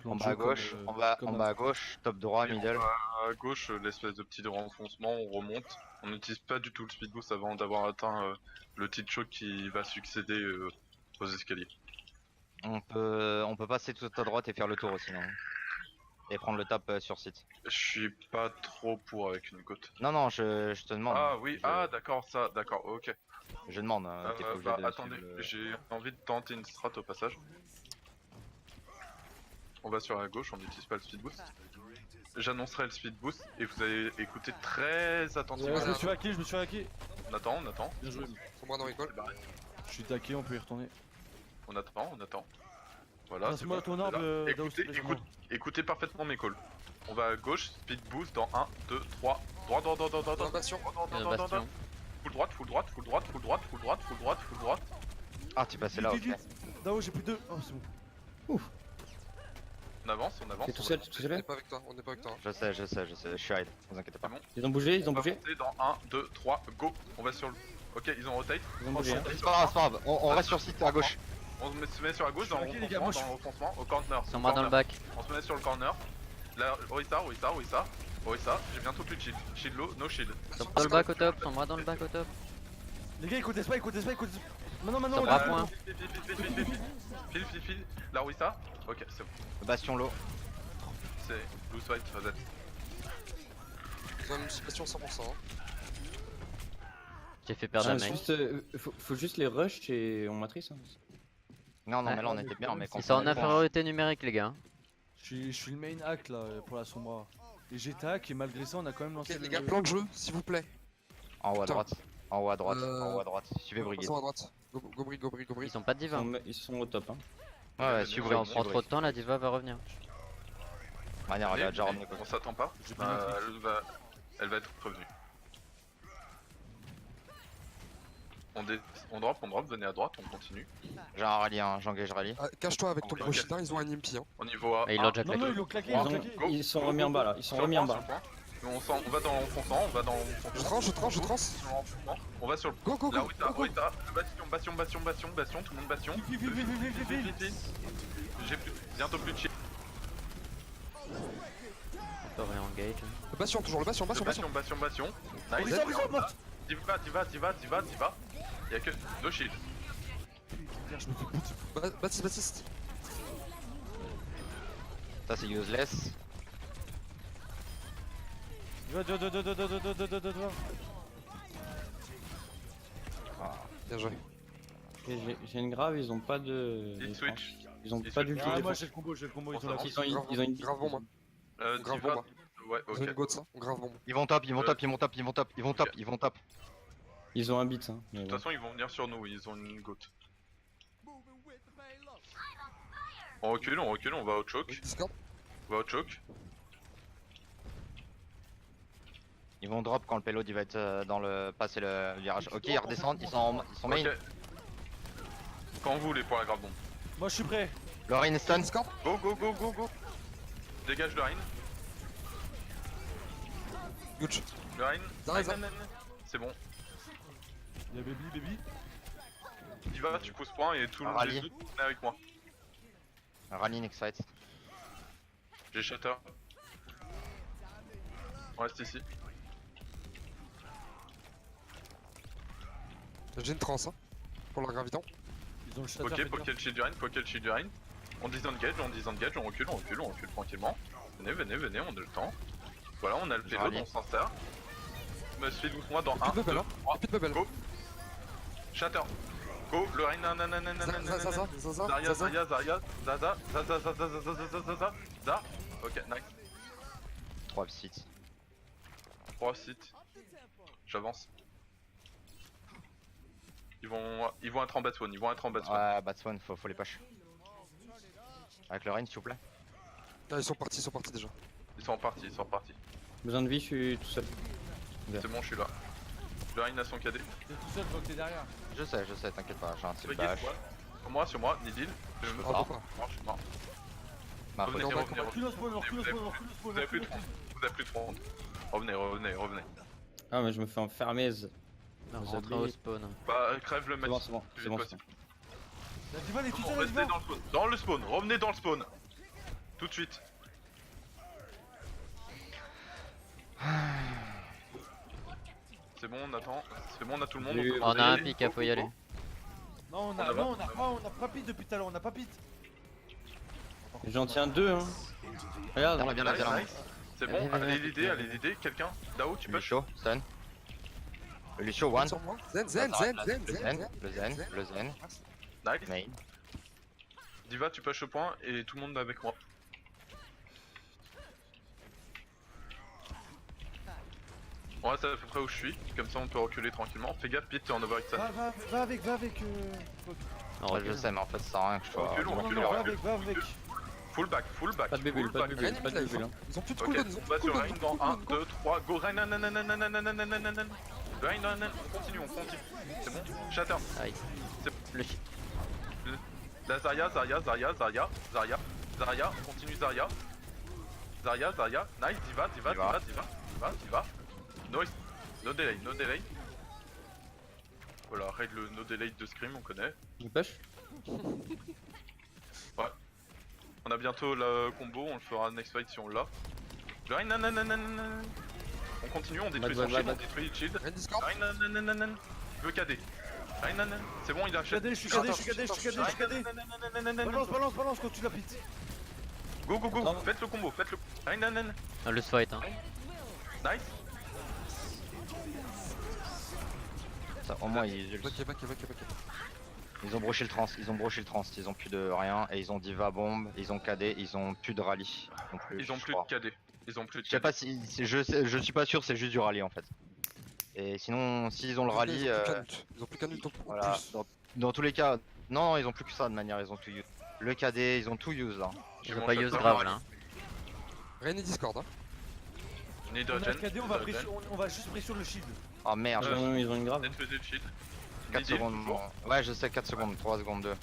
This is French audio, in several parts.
plan En de bas à jeu gauche, comme, en bas à gauche, top droit, Et middle. à gauche, l'espèce de petit renfoncement, on remonte. On n'utilise pas du tout le speed boost avant d'avoir atteint le petit choc qui va succéder aux escaliers. On peut passer tout à droite et faire le tour aussi, non? Et prendre le tap sur site. Je suis pas trop pour avec une côte. Non, non, je te demande. Ah oui, Je, ah d'accord, ça, d'accord, ok. je demande, t'es pas obligé de Attendez, suivre le... j'ai envie de tenter une strat au passage. On va sur la gauche, on n'utilise pas le speed boost. J'annoncerai le speed boost et vous allez écouter très attentivement. Je me suis hacké, je me suis hacké. On attend, on attend. Bien joué. Son bras dans l'école. Je suis taqué, on peut y retourner. On attend, on attend. Voilà, c'est Passe-moi bon. ton arbre, Là. Daos, s'il te plaît, Écoutez parfaitement mes calls. On va à gauche, speed boost dans 1, 2, 3. Droit, droit, droit, droit, droit, droit. Innovation. Droit. Full droite, full droite, full droite, full droite, full droite, full droite, full droite. Ah, tu passais là, ok. Dao, j'ai plus de 2. Oh, c'est bon. On avance, on avance. T'es tout seul, t'es tout On n'est seul. pas avec toi, on n'est pas avec toi. Je sais, je suis hide, vous inquiétez pas. Ils ont bougé, ils ont On va bougé. monter dans 1, 2, 3, go. On va sur le... Ok, ils ont rotate. Ils ont bougé. hein. C'est pas grave, c'est pas grave, on reste sur site à gauche. On se met sur la gauche dans le Je suis hacké, les gars, renfoncement, moi, au corner. Ils sont moi dans le bac. On se met sur le corner. Là, Orisa, j'ai bientôt plus de shield. Shield low, no shield. Ils sont dans le bac au top, ils sont moi dans le bac au top. Les gars, écoutez pas, écoutez pas, écoutez pas. Maintenant, Ça on va, l'a point. File. La Orisa. Ok, c'est bon. Bastion low. C'est blue swipe, reset. Ils ont une situation 100%. hein. J'ai fait perdre un Ah, mec. juste, faut juste les rush et on matrice. hein. Non, non, Ouais. mais là on était bien, mais quand Ils sont on en est bon, infériorité numérique, les gars. Je suis le main hack là pour la Sombra. Et j'ai tac et malgré ça, on a quand même lancé Ok, les gars, plan de jeu, s'il vous plaît. En haut à Putain. droite, en haut à droite, Euh, en haut à droite. Suivez Brigade. Passons à droite. Go Brigade. Ils sont pas de diva. Ils sont au top. Hein. Ouais, Si suivez on Brigade. prend trop de temps, la diva va revenir. Manière, elle a déjà ramené On s'attend pas. J'ai bien matrix. Elle va être revenue. On drop, venez à droite, on continue. J'ai un rallye, j'engage rallye. Ah, cache-toi avec ton Ok. prochain, ils ont un impi. Hein. Au niveau A. Et ils l'ont déjà Non, non, claqué. ils l'ont claqué, Ils, ils l'ont ont- claqué. Go. ils sont remis en bas là. Ils sont remis en bas. On va dans l'enfoncement, Je trans. Sur l'enfoncement. On va sur le... Go. Là où t'as, bastion, tout le monde bastion. Vite. J'ai bientôt plus de shield. On peut réengage. Le bastion, toujours le bastion. Bastion. Nice. Orisa, mort. Diva. Y'a que 2 shields. Je me fais buter. Baptiste. Ça c'est useless. Va. Bien joué. Ok, j'ai une grave, ils ont pas de. Ils switch. Ils ont Ils pas switch. du tout. Ah, les moi forces. j'ai le combo, ils ont Bon, la ça kill. Ils ont une. Grave bombe. Grave Diva. bombe. Ouais, Ils ont une ok. goat, ça. Grave bombe. Ils vont top. Ils vont top. Ils ont un beat. Hein. mais De toute bon. façon, ils vont venir sur nous, ils ont une goutte. On recule, on va au choke. Discord. Ils vont drop quand le payload il va être dans le... passer le virage. Ok, ils redescendent, ils sont main. Ok. Quand vous voulez pour la grave bombe. Moi je suis prêt. Lorraine stun. Discord. Go. Dégage le Rhin. Good shot. Le Rhin. Zarya. C'est bon. Il y a baby. Diva, tu pousses point et tout le monde Rallye. les autres, venez avec moi. Rally next fight. J'ai shatter. On reste ici. J'ai une trans, hein. Pour leur gravitant. Ils ont le shatter. Ok, faites poker le shield du Rhin, On disengage, on recule tranquillement. Venez, on a le temps. Voilà, on a le payload, Rallye. on s'insère. Me suivez moi dans 1, Plus de 2, bubble, hein. 3, Plus de bubble. go. Shatter. Go, le Rhin, Zaza. Ok, nice. 3 sites. 3 sites. J'avance. Ils vont être en bas spawn, Ouais, Batswan, faut les push. Avec le rain s'il vous plaît. Ah, ils sont partis déjà. Ils sont repartis. Besoin de vie, je suis tout seul. C'est bon, je suis là. Le Rhin a son KD. T'es tout seul, je vois que t'es derrière. Je sais, t'inquiète pas, j'ai un petit Brigade, bash. sur moi, Nidil. Je me Bravo pas. je suis mort. Ma Revenez, faute. revenez. Recule au spawn, recule au spawn. Vous avez plus de front. Vous avez plus de front. Revenez. Ah, mais je me fais enfermer. On rentre au spawn. Bah, crève le C'est match. bon, c'est bon. Plus vite possible. La diva, elle est toute Non, seule, la restez diva. dans le spawn. Dans le spawn. Revenez dans le spawn. Tout de suite. C'est bon, on attend. C'est bon, on a tout le monde. Oui, peut On a un y aller. pic, faut y aller. Non, On a non, on a pas pit depuis tout à l'heure, on a pas pit. J'en tiens 2 hein. Regarde. Viens là, viens là. Nice. C'est bon, Viens, viens, allez viens. l'aider, quelqu'un. Dao, tu peux. Lucio, stun. Le Lucio, one. Sur moi. Zen, zen, zen, zen, Le zen, zen, zen. le zen, le zen. Nice. Main. Diva, tu pushes au point et tout le monde avec moi. On reste à peu près où je suis, comme ça on peut reculer tranquillement. Fais gaffe, Pete, t'es en overextend. Va avec. On Ouais, je recule. sais, mais en fait, ça sert à rien que je sois. Recule, on Non, recule, non, on va recule. avec. Full back, full back. Pas de bébé, full pas de back. bébé, pas de bébé. Ils ont plus de Ok, cooldown, ils ont on plus va de sur cooldown. Rain dans 1, 2, 3, go Rain, Rain, on continue, c'est bon, shatter. Aïe. C'est- Le shit. La Zarya, on continue Zarya. Nice, Diva. No delay. Voilà, règle no delay de Scream, on connaît. Je push. On a bientôt le combo, on le fera next fight si on l'a. On continue, on détruit son Back, shield, back. on détruit le shield. Rain Discord. Je veux KD. C'est bon, il a Je suis cadé. Balance quand tu l'as pit. Go, Attends. faites le combo, faites-le. On le fight hein. Nice. Ça, au moins, ils Back. ont broché le trans, ils ont plus de rien, et ils ont Diva bombe, ils ont KD, ils ont plus de rallye non plus. Ils ont je plus crois. de KD. Ils ont plus de Je sais KD. pas si, je suis pas sûr, c'est juste du rallye en fait. Et sinon, s'ils ont le rallye, Ils ont plus qu'un ult en voilà, plus. dans tous les cas, non, ils ont plus que ça de manière, ils ont tout use. Le KD, ils ont tout use là. Ils Mon ont pas shatter, use grave là. hein. Rain et Discord. Hein. On a Hydrogen. KD, on va juste pression le shield. Oh merde, Ils ont une grave. Détruisez le shield. 4 Midi, secondes. toujours. Ouais, je sais, 4 secondes, 3 secondes 2.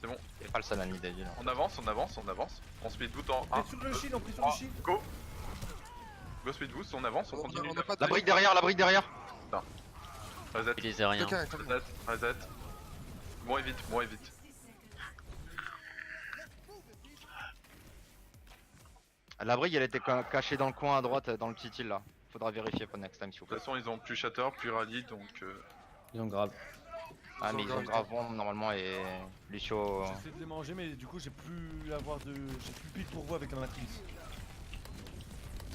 C'est bon. C'est pas le seul à l'idée. On avance. On speed boot en 1. Pression le shield, on pression le shield. Go. Go speed boost, on avance, on continue. On a pas de. La brique derrière. Reset, Utilisez rien. reset. Moi évite. La brique, elle était cachée dans le coin à droite, dans le petit île là. Faudra vérifier pour next time s'il vous De plaît. toute façon, ils ont plus shatter, plus rallye, donc Ils ont grave. Ah, mais ils ont grave bombe normalement et Lucio. J'essaie de les manger, mais du coup, j'ai plus pit pour vous avec la matrice.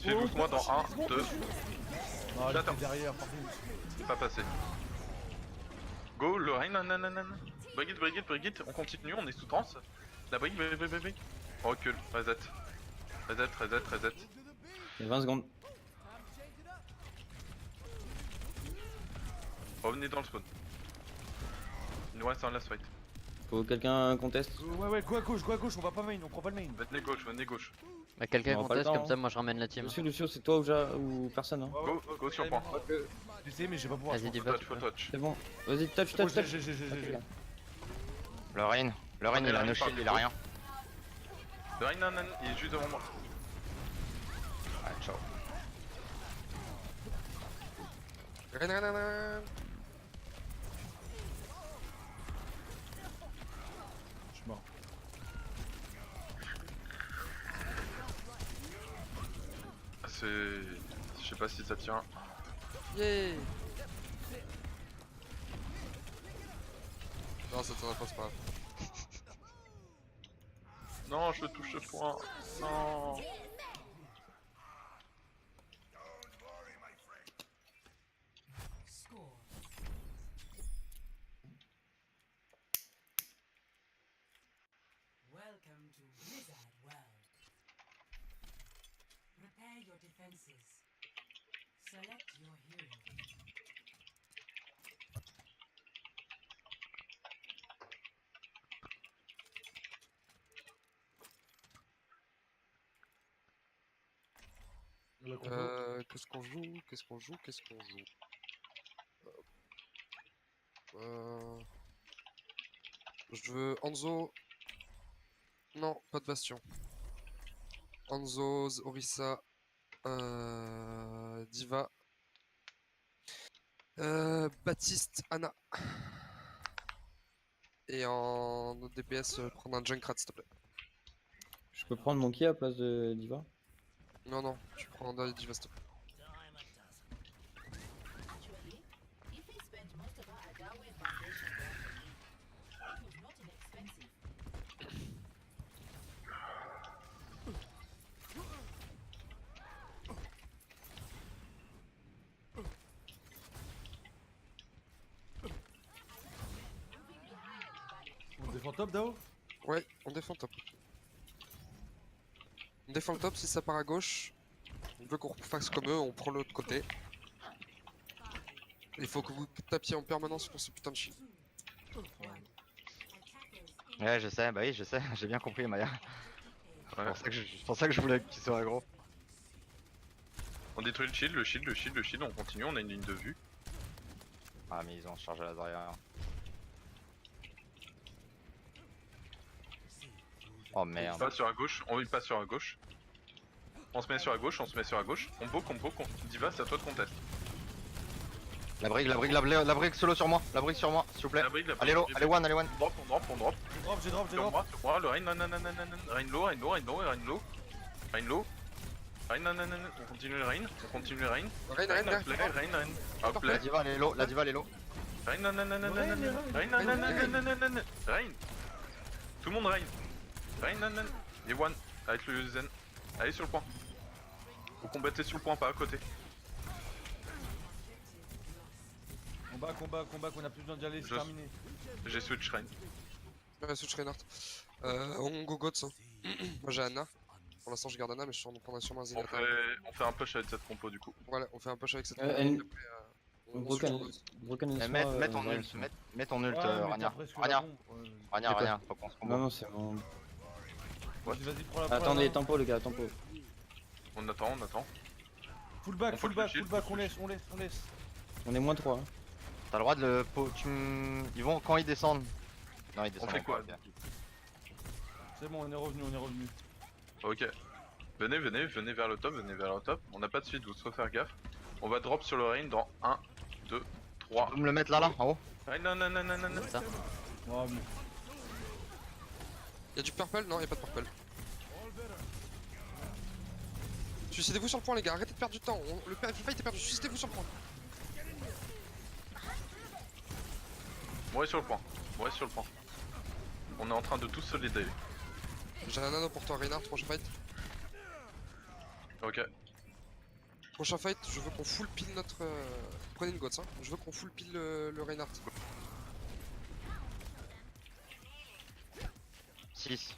suivez-moi dans 1, 2, Non, elle J'attends. était derrière, par contre. c'est pas passé. Go, le Rain, Brigitte, on continue, on est sous trans. La brique. On recule, reset. Il y a 20 secondes. Revenez dans le spawn. Il nous reste un last fight. Faut quelqu'un conteste. Ouais, go à gauche, on va pas main, on prend pas le main. Venez gauche. Bah quelqu'un On aura pas le conteste temps, comme ça, moi je ramène la team. Lucio, c'est toi ou personne hein. Go sur point. J'ai essayé, mais j'ai pas pouvoir. Vas-y, dis Faut pas. touch. C'est bon. Vas-y, touch. J'ai. Le Rain, il a no shield, il a rien. Le Rain, il est juste devant moi. Ouais, ciao. Rain. Je suis mort. C'est... Je sais pas si ça tient. Yeah. Non, ça tiendra pas, c'est pas grave. Non, je touche ce point. Non. Welcome to Wizard World. Prepare your defenses. Select your hero. Qu'est-ce qu'on joue Je veux Hanzo. Non, pas de Bastion. Hanzo, Orisa, Diva, Baptiste, Anna. Et en DPS, prendre un Junkrat s'il te plaît. peux prendre mon ki à place de Diva. Non, non, tu prends un Diva stop. Actually, if he spent most of our Agawe foundation work, it was not inexpensive. On défend top, Dao? Ouais, on défend le top. On défend le top, si ça part à gauche, on veut qu'on fasse comme eux, on prend l'autre côté. Il faut que vous tapiez en permanence pour ce putain de shield. Ouais, je sais, bah oui, je sais, j'ai bien compris, Maya. Ouais. C'est pour ça que je voulais qu'il soit aggro. On détruit le shield, le shield, le shield, le shield, on continue, on a une ligne de vue. Ah, mais ils ont chargé la derrière. Oh On merde. passe sur la gauche, on passe sur la gauche. On se met sur la gauche, on se met sur la gauche. On poke, Diva, c'est à toi de contest. La brique solo sur moi, la brique sur moi, s'il vous plaît. La brique, la brique, Allez low, la allez one, allez one. On drop. J'ai drop. Sur moi, le Rain, Rain low. On continue le Rain, Rain, derrière. Rain. Hop, La là. diva elle est low, la diva elle est low. Rain. Tout le monde Rain. Rain. Et one, avec le Zen. Allez sur le point. Faut combattre sur le point, pas à côté. Combat, qu'on a plus besoin d'y aller, c'est Je- terminé. J'ai switch Rain. Ouais, switch Reinhardt. On go Goats. Hein. Moi j'ai Anna. Pour l'instant je garde Anna, mais je suis en prendrai sûrement un Zenith. On fait un push avec cette compo du coup. Voilà, on fait un push avec cette Euh, compo, N- et après, on Broken, switch Goats. Broken Eh, laisse-moi, mets ton ouais, ult, mets ton ult, Ouais, mais Rania. t'as presque la Rania, bombe. Rania, faut qu'on se Non, combo. non, c'est bon. Vas-y, prends la Attendez, tempo les gars, tempo. On attend. Full back, On faut le shield, on laisse. On est moins 3. Hein. T'as le droit de le. Ils vont quand ils descendent. Non, ils On descendent. fait quoi encore, ok. C'est bon, on est revenu. Ok. Venez vers le top, On n'a pas de suite, vous faut faire gaffe. On va drop sur le Rain dans 1, 2, 3. Tu peux me le mettre là, en haut. Rain. Ça. Ouais, mais... Y'a du purple? Non, y'a pas de purple. Suicidez-vous sur le point les gars, arrêtez de perdre du temps. Le fight est perdu, suicidez-vous sur le point. Mourez sur le point. On est en train de tous se l'aider. J'ai un anneau pour toi Reinhardt, prochain fight. Ok. Prochain fight, je veux qu'on full pile notre... Prenez une Goats hein, je veux qu'on full pile le Reinhardt. 6.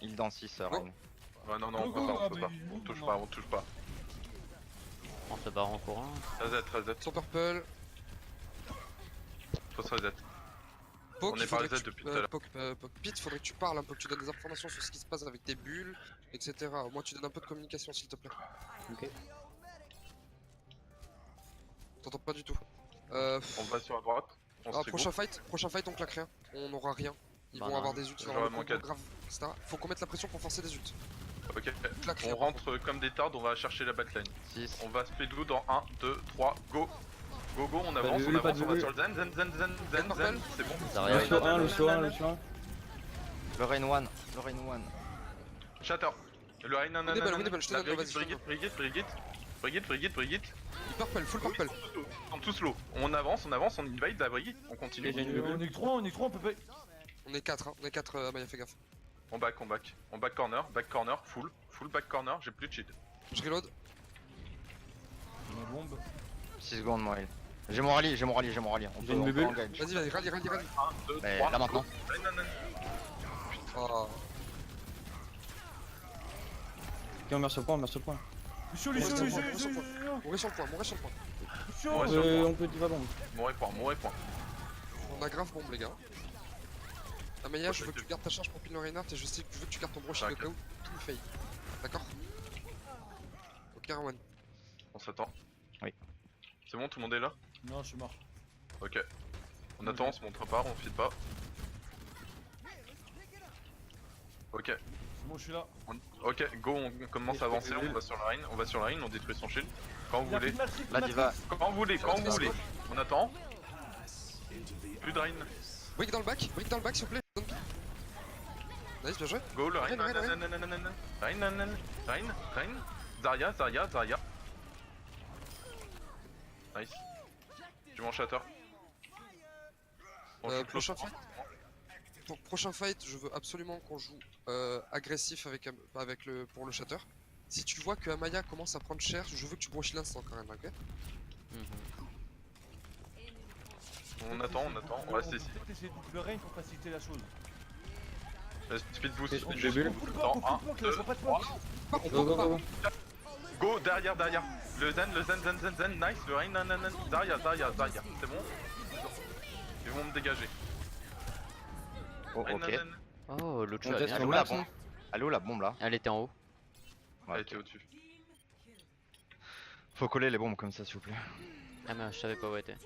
Il dans 6, Rain. Ouais, non, on peut pas. On touche pas. On se barre en courant. Reset. Son purple, Faut se reset. Poke, On est faudrait par que reset tu- depuis tout à l'heure. Poke, Pete, faudrait que tu parles un peu, que tu donnes des informations sur ce qui se passe avec tes bulles, etc. Moi tu donnes un peu de communication s'il te plaît. Ok. T'entends pas du tout. On va sur la droite. On se Prochain fight, on claque rien. On aura rien. Ils Bah vont non. avoir des ults, J'aurais avoir mon des combos quatre. graves, etc. Faut qu'on mette la pression pour forcer des ults. Ok. Claque On rien. rentre comme des tardes, on va chercher la backline. 6. On va speedloo dans 1, 2, 3, go. Go, on avance, de on vue, pas avance, de on va vue. sur le zen, Purple. c'est bon. Zarya, Le sur 1, le sur 1, le sur 1. Le Rain 1. Shatter. Le Rain, Winnable, je te donne, vas-y, Brigitte. Purple, full purple. Ils sont tous low. On avance, on invade la Brigitte, on continue. Ok, j'ai une On est que 3, on peut pas... On est 4, hein. On est 4, Maya, fais gaffe. On back. On back corner, full back corner, j'ai plus de shield. Je reload. On a bombe. 6 secondes, moi. J'ai mon rallye. On J'ai peut une bulle. engage. Vas-y, rallye. 1, 2, Mais 3. là maintenant. Oh. Ok, on meurt sur le point, on meurt sur le point. Chaud, Mourez sur le point. On peut Diva bombe. Mourez point. On a grave bombe les gars. Amaya, je veux que tu gardes ta charge pour pile le Reinhardt et je veux que tu gardes ton brochet au cas où pile fail. D'accord? Ok, Arwan. On s'attend. Oui. C'est bon, tout le monde est là? Non, je suis mort. Ok. On attend, on se montre pas, on feed pas. Ok. C'est bon, je suis là. Ok, go, on commence à avancer, on va sur la Rain, on détruit son shield. Quand vous voulez. La diva. Quand vous voulez. On attend. Plus de Rain. Brick dans le back s'il vous plaît. Nice, bien joué. Go le Rein, Rein, Rein. Zarya. Nice. Tu m'en shatter. On shoot Prochain l'autre. fight. Pour prochain fight, je veux absolument qu'on joue agressif pour le shatter. Si tu vois que Amaya commence à prendre cher, je veux que tu broches l'instant quand même, ok? On attend, on reste ici. Peut-être essayer de double rain pour faciliter la chose. Speed boost, Ok, speed je boost. bulle. Coup de Temps, poke, coup de 1, poke, là, je vois pas de poke. Go, go, go, go. Go derrière. Le zen, nice, le Rein, Zarya, c'est bon. Ils vont me dégager. Oh, Rein, ok. Oh, Lucha On a teste bien Elle est sur où joué. la Max, bombe? Elle est où la bombe là? Elle était en haut. Ouais, Elle ok. était au-dessus. Faut coller les bombes comme ça s'il vous plaît. Ah mais je savais pas où elle était.